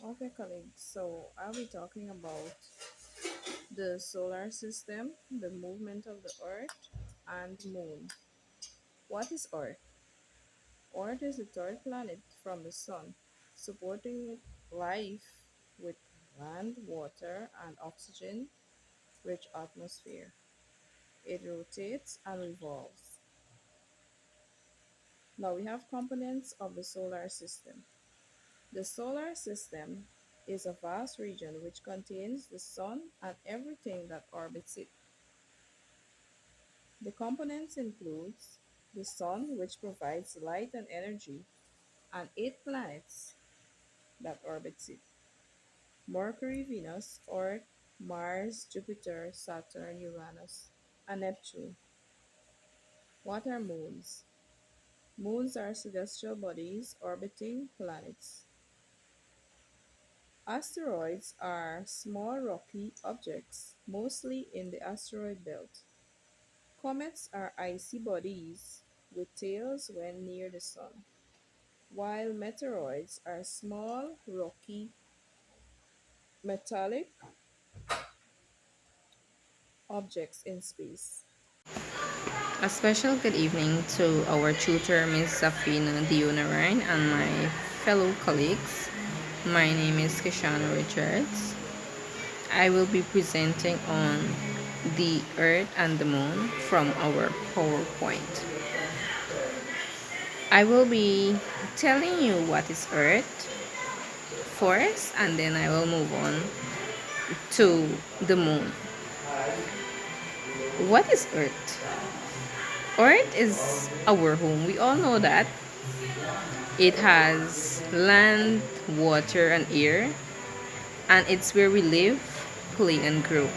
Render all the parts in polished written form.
Okay, colleagues. So I'll be talking about the solar system, the movement of the Earth, and Moon. What is Earth? Earth is the third planet from the Sun, supporting life with land, water, and oxygen-rich atmosphere. It rotates and revolves. Now we have components of the solar system. The solar system is a vast region which contains the Sun and everything that orbits it. The components includes the Sun, which provides light and energy, and 8 planets that orbits it: Mercury, Venus, Earth, Mars, Jupiter, Saturn, Uranus, and Neptune. What are moons? Moons are celestial bodies orbiting planets. Asteroids are small rocky objects, mostly in the asteroid belt. Comets are icy bodies with tails when near the Sun, while meteoroids are small, rocky, metallic objects in space. A special good evening to our tutor, Ms. Safina Dionarain, and my fellow colleagues. My name is Kishana Richards. I will be presenting on the Earth and the Moon from our PowerPoint. I will be telling you what is Earth first, and then I will move on to the Moon. What is Earth? Earth is our home. We all know that. It has land, water, and air, and it's where we live, play, and grow.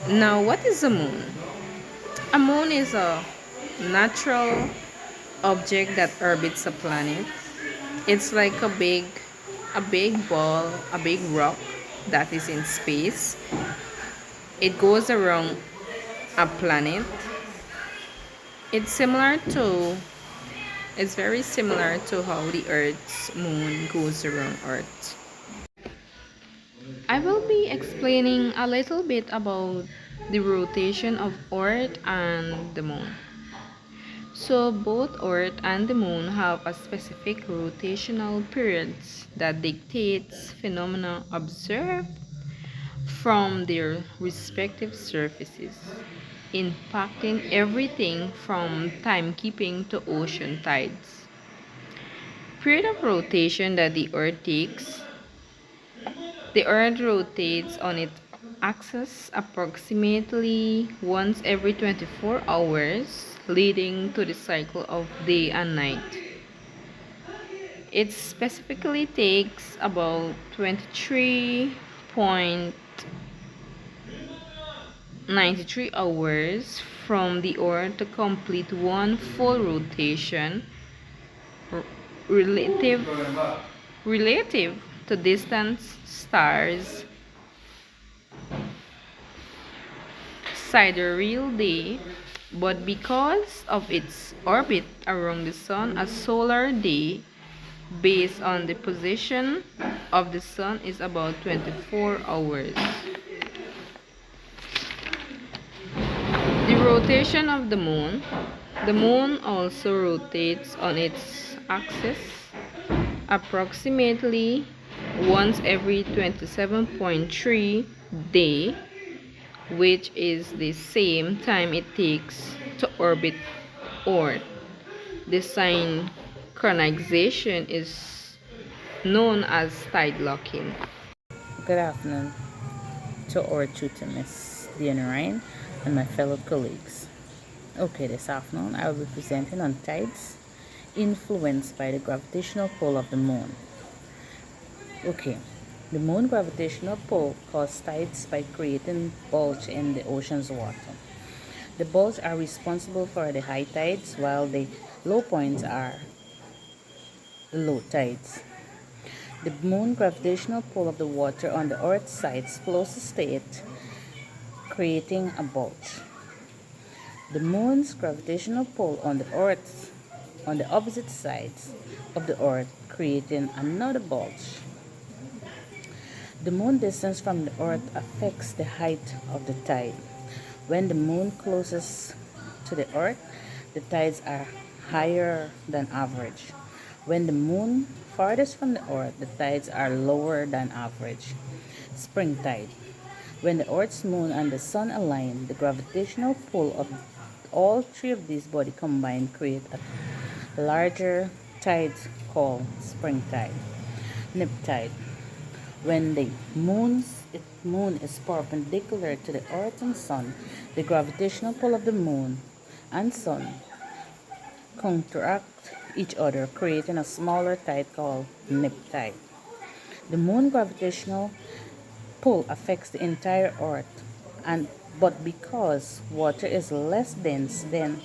Now, what is a moon? A moon is a natural object that orbits a planet. It's like a big ball, a big rock that is in space. It goes around a planet. It's similar to it's very similar to how the Earth's moon goes around Earth. I will be explaining a little bit about the rotation of Earth and the Moon. So both Earth and the Moon have a specific rotational periods that dictates phenomena observed from their respective surfaces, impacting everything from timekeeping to ocean tides. Period of rotation that the Earth takes. The Earth rotates on its axis approximately once every 24 hours, leading to the cycle of day and night. It specifically takes about 23.93 hours from the Earth to complete one full rotation r- relative relative to distant stars sidereal day, but because of its orbit around the sun, a solar day based on the position of the sun is about 24 hours. The rotation of the moon also rotates on its axis approximately once every 27.3 day, which is the same time it takes to orbit Earth. The synchronization is known as tide locking. Good afternoon to our tutor, Miss Diana Ryan, and my fellow colleagues. Okay, this afternoon I will be presenting on tides influenced by the gravitational pull of the moon. Okay, the moon gravitational pull causes tides by creating bulge in the ocean's water. The bulges are responsible for the high tides, while the low points are low tides. The moon gravitational pull of the water on the Earth's sides closest to it, creating a bulge. The moon's gravitational pull on the Earth on the opposite sides of the Earth creating another bulge. The moon distance from the earth affects the height of the tide. When the moon closest to the earth, the tides are higher than average. When the moon farthest from the earth, the tides are lower than average. Spring tide. When the earth's moon and the sun align, the gravitational pull of all three of these bodies combined create a larger tide called spring tide. Nip tide. When the moon is perpendicular to the earth and sun, the gravitational pull of the moon and sun counteract each other, creating a smaller tide called nip tide. The moon gravitational pull affects the entire earth, and but because water is less dense than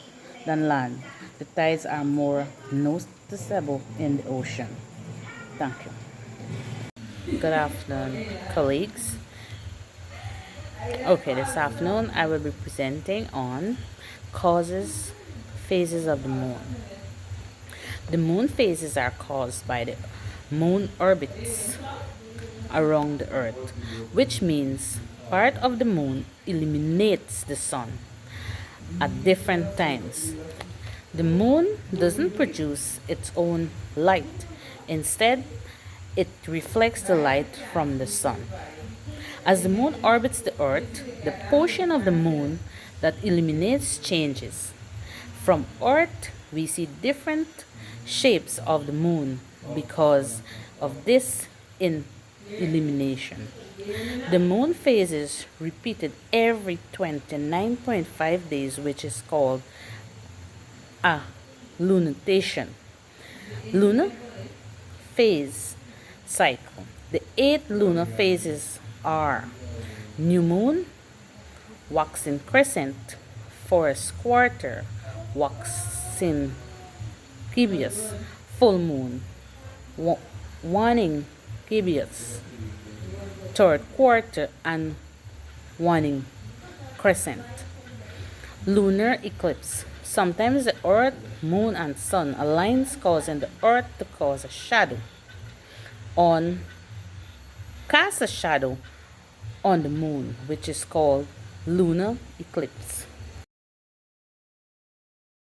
land, the tides are more noticeable in the ocean. Thank you. Good afternoon, colleagues. Okay, this afternoon I will be presenting on causes, phases of the moon. The moon phases are caused by the moon orbits around the earth, which means part of the moon illuminates the sun at different times. The moon doesn't produce its own light. Instead, it reflects the light from the sun. As the moon orbits the earth, the portion of the moon that illuminates changes. From earth, we see different shapes of the moon because of this illumination. The moon phases repeated every 29.5 days, which is called a lunation. Lunar phase cycle. The 8 lunar phases are new moon, waxing crescent, forest quarter, waxing gibbous, full moon, waning gibbous, third quarter, and waning crescent. Lunar eclipse. Sometimes the earth, moon, and sun aligns, causing the earth to cast a shadow on the moon, which is called lunar eclipse.